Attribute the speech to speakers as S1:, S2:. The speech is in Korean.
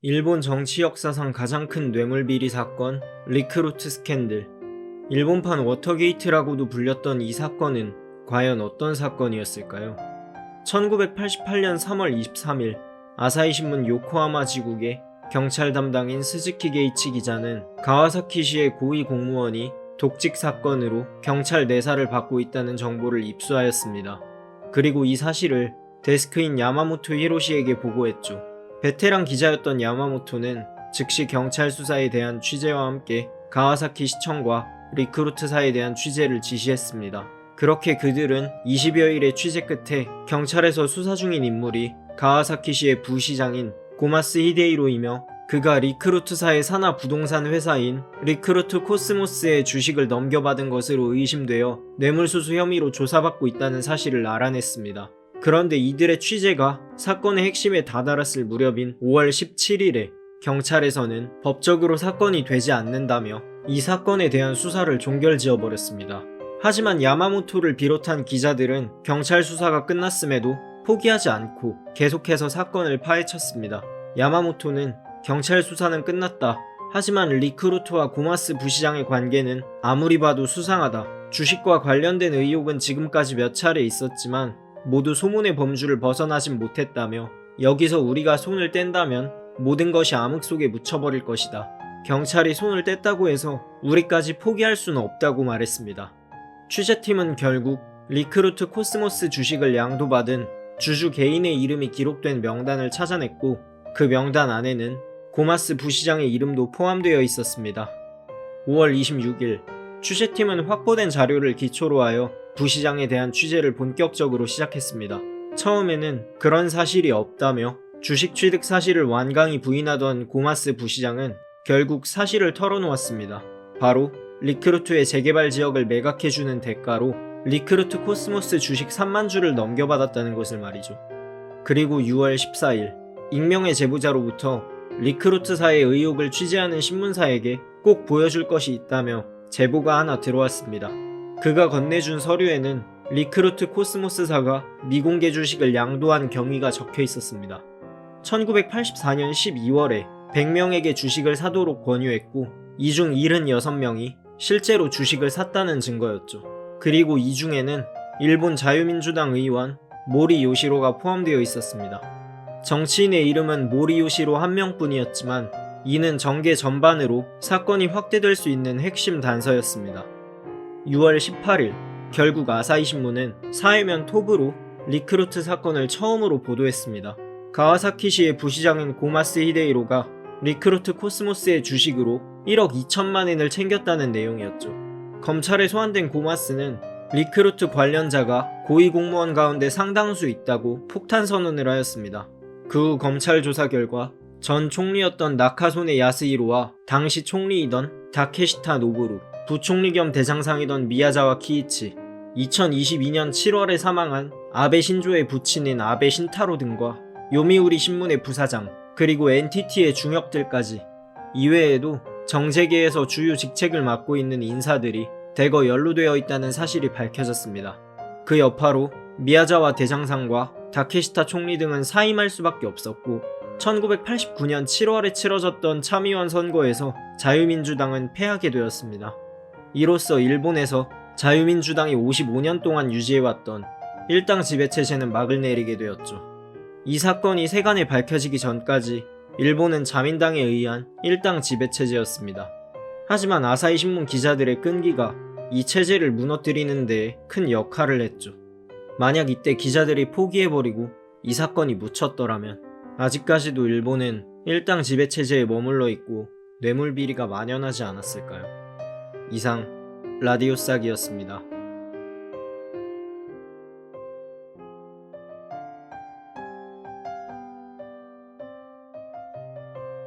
S1: 일본 정치 역사상 가장 큰 뇌물비리 사건, 리크루트 스캔들. 일본판 워터게이트라고도 불렸던 이 사건은 과연 어떤 사건이었을까요? 1988년 3월 23일 아사히신문 요코하마 지국의 경찰 담당인 스즈키 게이치 기자는 가와사키시의 고위 공무원이 독직 사건으로 경찰 내사를 받고 있다는 정보를 입수하였습니다. 그리고 이 사실을 데스크인 야마모토 히로시에게 보고했죠. 베테랑 기자였던 야마모토는 즉시 경찰 수사에 대한 취재와 함께 가와사키 시청과 리크루트사에 대한 취재를 지시했습니다. 그렇게 그들은 20여일의 취재 끝에 경찰에서 수사 중인 인물이 가와사키시의 부시장인 고마스 히데이로이며 그가 리크루트사의 산하 부동산 회사인 리크루트 코스모스의 주식을 넘겨받은 것으로 의심되어 뇌물수수 혐의로 조사받고 있다는 사실을 알아냈습니다. 그런데 이들의 취재가 사건의 핵심에 다다랐을 무렵인 5월 17일에 경찰에서는 법적으로 사건이 되지 않는다며 이 사건에 대한 수사를 종결지어버렸습니다. 하지만 야마모토를 비롯한 기자들은 경찰 수사가 끝났음에도 포기하지 않고 계속해서 사건을 파헤쳤습니다. 야마모토는 경찰 수사는 끝났다. 하지만 리크루트와 고마스 부시장의 관계는 아무리 봐도 수상하다. 주식과 관련된 의혹은 지금까지 몇 차례 있었지만 모두 소문의 범주를 벗어나진 못했다며 여기서 우리가 손을 뗀다면 모든 것이 암흑 속에 묻혀버릴 것이다. 경찰이 손을 뗐다고 해서 우리까지 포기할 수는 없다고 말했습니다. 취재팀은 결국 리크루트 코스모스 주식을 양도받은 주주 개인의 이름이 기록된 명단을 찾아냈고 그 명단 안에는 고마스 부시장의 이름도 포함되어 있었습니다. 5월 26일 취재팀은 확보된 자료를 기초로 하여 부시장에 대한 취재를 본격적으로 시작했습니다. 처음에는 그런 사실이 없다며 주식 취득 사실을 완강히 부인하던 고마스 부시장은 결국 사실을 털어놓았습니다. 바로 리크루트의 재개발 지역을 매각해주는 대가로 리크루트 코스모스 주식 3만 주를 넘겨받았다는 것을 말이죠. 그리고 6월 14일 익명의 제보자로부터 리크루트사의 의혹을 취재하는 신문사에게 꼭 보여줄 것이 있다며 제보가 하나 들어왔습니다. 그가 건네준 서류에는 리크루트 코스모스사가 미공개 주식을 양도한 경위가 적혀 있었습니다. 1984년 12월에 100명에게 주식을 사도록 권유했고 이 중 76명이 실제로 주식을 샀다는 증거였죠. 그리고 이 중에는 일본 자유민주당 의원 모리 요시로가 포함되어 있었습니다. 정치인의 이름은 모리 요시로 한 명뿐이었지만 이는 전개 전반으로 사건이 확대될 수 있는 핵심 단서였습니다. 6월 18일 결국 아사히신문은 사회면 톱으로 리크루트 사건을 처음으로 보도했습니다. 가와사키시의 부시장인 고마스 히데이로가 리크루트 코스모스의 주식으로 1억 2천만 엔을 챙겼다는 내용이었죠. 검찰에 소환된 고마스는 리크루트 관련자가 고위공무원 가운데 상당수 있다고 폭탄 선언을 하였습니다. 그 후 검찰 조사 결과 전 총리였던 나카소네 야스히로와 당시 총리이던 다케시타 노보루, 부총리 겸 대장상이던 미야자와 키이치, 2022년 7월에 사망한 아베 신조의 부친인 아베 신타로 등과 요미우리 신문의 부사장, 그리고 NTT의 중역들까지 이외에도 정재계에서 주요 직책을 맡고 있는 인사들이 대거 연루되어 있다는 사실이 밝혀졌습니다. 그 여파로 미야자와 대장상과 다케시타 총리 등은 사임할 수밖에 없었고 1989년 7월에 치러졌던 참의원 선거에서 자유민주당은 패하게 되었습니다. 이로써 일본에서 자유민주당이 55년 동안 유지해왔던 일당 지배체제는 막을 내리게 되었죠. 이 사건이 세간에 밝혀지기 전까지 일본은 자민당에 의한 일당 지배체제였습니다. 하지만 아사히신문 기자들의 끈기가 이 체제를 무너뜨리는 데 큰 역할을 했죠. 만약 이때 기자들이 포기해버리고 이 사건이 묻혔더라면 아직까지도 일본은 일당 지배체제에 머물러 있고 뇌물비리가 만연하지 않았을까요? 이상 라디오 싹이었습니다.